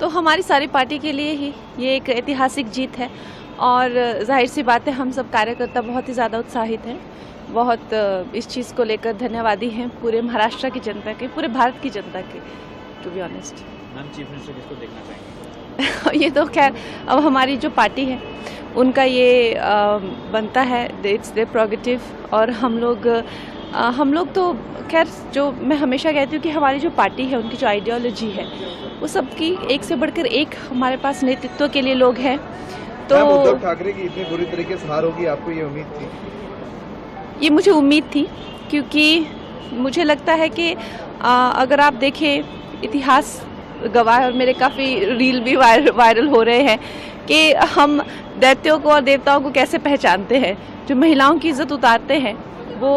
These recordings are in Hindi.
तो हमारी सारी पार्टी के लिए ही ये एक ऐतिहासिक जीत है और जाहिर सी बात है हम सब कार्यकर्ता बहुत ही ज़्यादा उत्साहित हैं, बहुत इस चीज़ को लेकर धन्यवादी हैं पूरे महाराष्ट्र की जनता के, पूरे भारत की जनता के, to be honest. Ma'am, chief minister किसको देखना चाहेंगे? ये तो खैर अब हमारी जो पार्टी है उनका ये बनता है, इट्स देयर प्रोगेटिव। और हम लोग तो खैर, जो मैं हमेशा कहती हूँ कि हमारी जो पार्टी है उनकी जो आइडियोलॉजी है वो सबकी एक से बढ़कर एक हमारे पास नेतृत्व के लिए लोग हैं। तो उद्धव ठाकरे की इतनी बुरी तरीके से हार होगी, आपको ये उम्मीद थी? ये मुझे उम्मीद थी, क्योंकि मुझे लगता है कि अगर आप देखें इतिहास गवाह है, और मेरे काफ़ी रील भी वायरल हो रहे हैं कि हम दैत्यों को और देवताओं को कैसे पहचानते हैं। जो महिलाओं की इज्जत उतारते हैं वो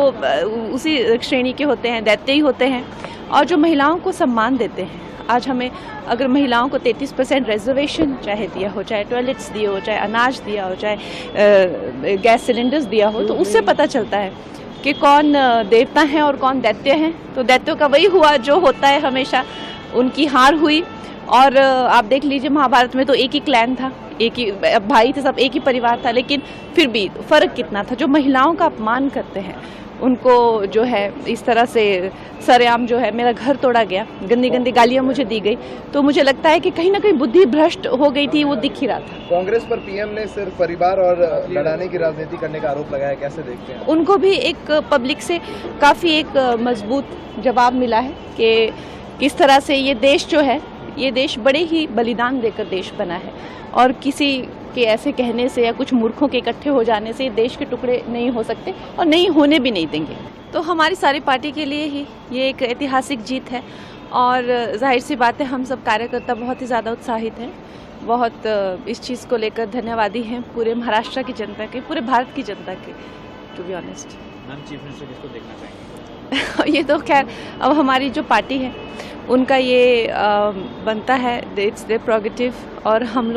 उसी श्रेणी के होते हैं, दैत्य ही होते हैं। और जो महिलाओं को सम्मान देते हैं, आज हमें अगर महिलाओं को 33% रिजर्वेशन चाहे दिया हो, चाहे टॉयलेट्स दिए हो, चाहे अनाज दिया हो, चाहे गैस सिलेंडर्स दिया हो, तो उससे पता चलता है कि कौन देवता हैं और कौन दैत्य हैं। तो दैत्यों का वही हुआ जो होता है हमेशा, उनकी हार हुई। और आप देख लीजिए महाभारत में तो एक ही क्लैन था, एक ही भाई थे, सब एक ही परिवार था, लेकिन फिर भी फ़र्क कितना था। जो महिलाओं का अपमान करते हैं उनको जो है इस तरह से सरेआम जो है मेरा घर तोड़ा गया, गंदी गंदी गालियां मुझे दी गई, तो मुझे लगता है कि कहीं ना कहीं बुद्धि भ्रष्ट हो गई थी, वो दिख ही रहा था। कांग्रेस पर पीएम ने सिर्फ परिवार और लड़ाने की राजनीति करने का आरोप लगाया, कैसे देखते हैं? उनको भी एक पब्लिक से काफ़ी एक मजबूत जवाब मिला है कि किस तरह से ये देश जो है, ये देश बड़े ही बलिदान देकर देश बना है, और किसी के ऐसे कहने से या कुछ मूर्खों के इकट्ठे हो जाने से देश के टुकड़े नहीं हो सकते और नहीं होने भी नहीं देंगे। तो हमारी सारी पार्टी के लिए ही ये एक ऐतिहासिक जीत है और जाहिर सी बात है हम सब कार्यकर्ता बहुत ही ज़्यादा उत्साहित हैं, बहुत इस चीज़ को लेकर धन्यवादी हैं पूरे महाराष्ट्र की जनता के, पूरे भारत की जनता के, to be honest. Ma'am, chief minister किसको देखना चाहेंगे? ये तो खैर अब हमारी जो पार्टी है उनका ये बनता है, इट्स देयर प्रोगेटिव। और हम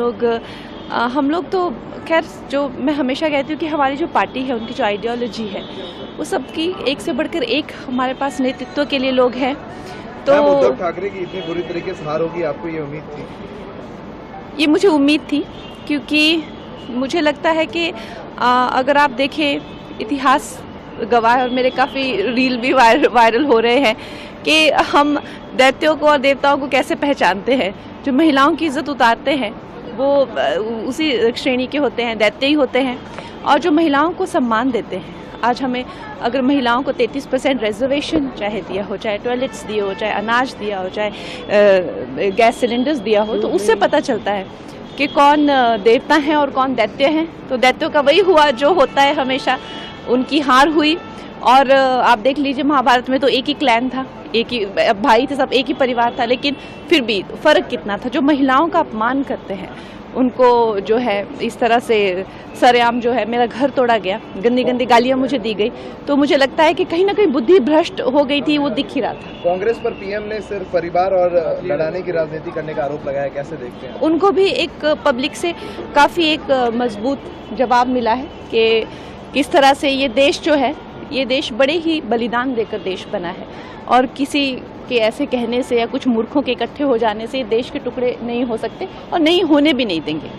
लोग तो खैर, जो मैं हमेशा कहती हूँ कि हमारी जो पार्टी है उनकी जो आइडियोलॉजी है वो सबकी एक से बढ़कर एक हमारे पास नेतृत्व के लिए लोग हैं। तो उद्धव ठाकरे की इतनी बुरी तरीके से हार होगी, आपको ये उम्मीद थी? ये मुझे उम्मीद थी, क्योंकि मुझे लगता है कि अगर आप देखें इतिहास गवाह है, और मेरे काफ़ी रील भी वायरल हो रहे हैं कि हम दैत्यों को और देवताओं को कैसे पहचानते हैं। जो महिलाओं की इज्जत उतारते हैं वो उसी श्रेणी के होते हैं, दैत्य ही होते हैं। और जो महिलाओं को सम्मान देते हैं, आज हमें अगर महिलाओं को 33% रिजर्वेशन चाहे दिया हो, चाहे टॉयलेट्स दिए हो, चाहे अनाज दिया हो, चाहे गैस सिलेंडर्स दिया हो, तो उससे पता चलता है कि कौन देवता हैं और कौन दैत्य हैं। तो दैत्यों का वही हुआ जो होता है हमेशा, उनकी हार हुई। और आप देख लीजिए महाभारत में तो एक ही क्लैन था, एक ही भाई थे, सब एक ही परिवार था, लेकिन फिर भी फ़र्क कितना था। जो महिलाओं का अपमान करते हैं उनको जो है इस तरह से सरेआम जो है मेरा घर तोड़ा गया, गंदी गंदी गालियां मुझे दी गई, तो मुझे लगता है कि कहीं ना कहीं बुद्धि भ्रष्ट हो गई थी, वो दिख ही रहा था। कांग्रेस पर पीएम ने सिर्फ परिवार और लड़ाने की राजनीति करने का आरोप लगाया, कैसे देखते हैं? उनको भी एक पब्लिक से काफ़ी एक मजबूत जवाब मिला है कि किस तरह से ये देश जो है, ये देश बड़े ही बलिदान देकर देश बना है, और किसी के ऐसे कहने से या कुछ मूर्खों के इकट्ठे हो जाने से देश के टुकड़े नहीं हो सकते और नहीं होने भी नहीं देंगे।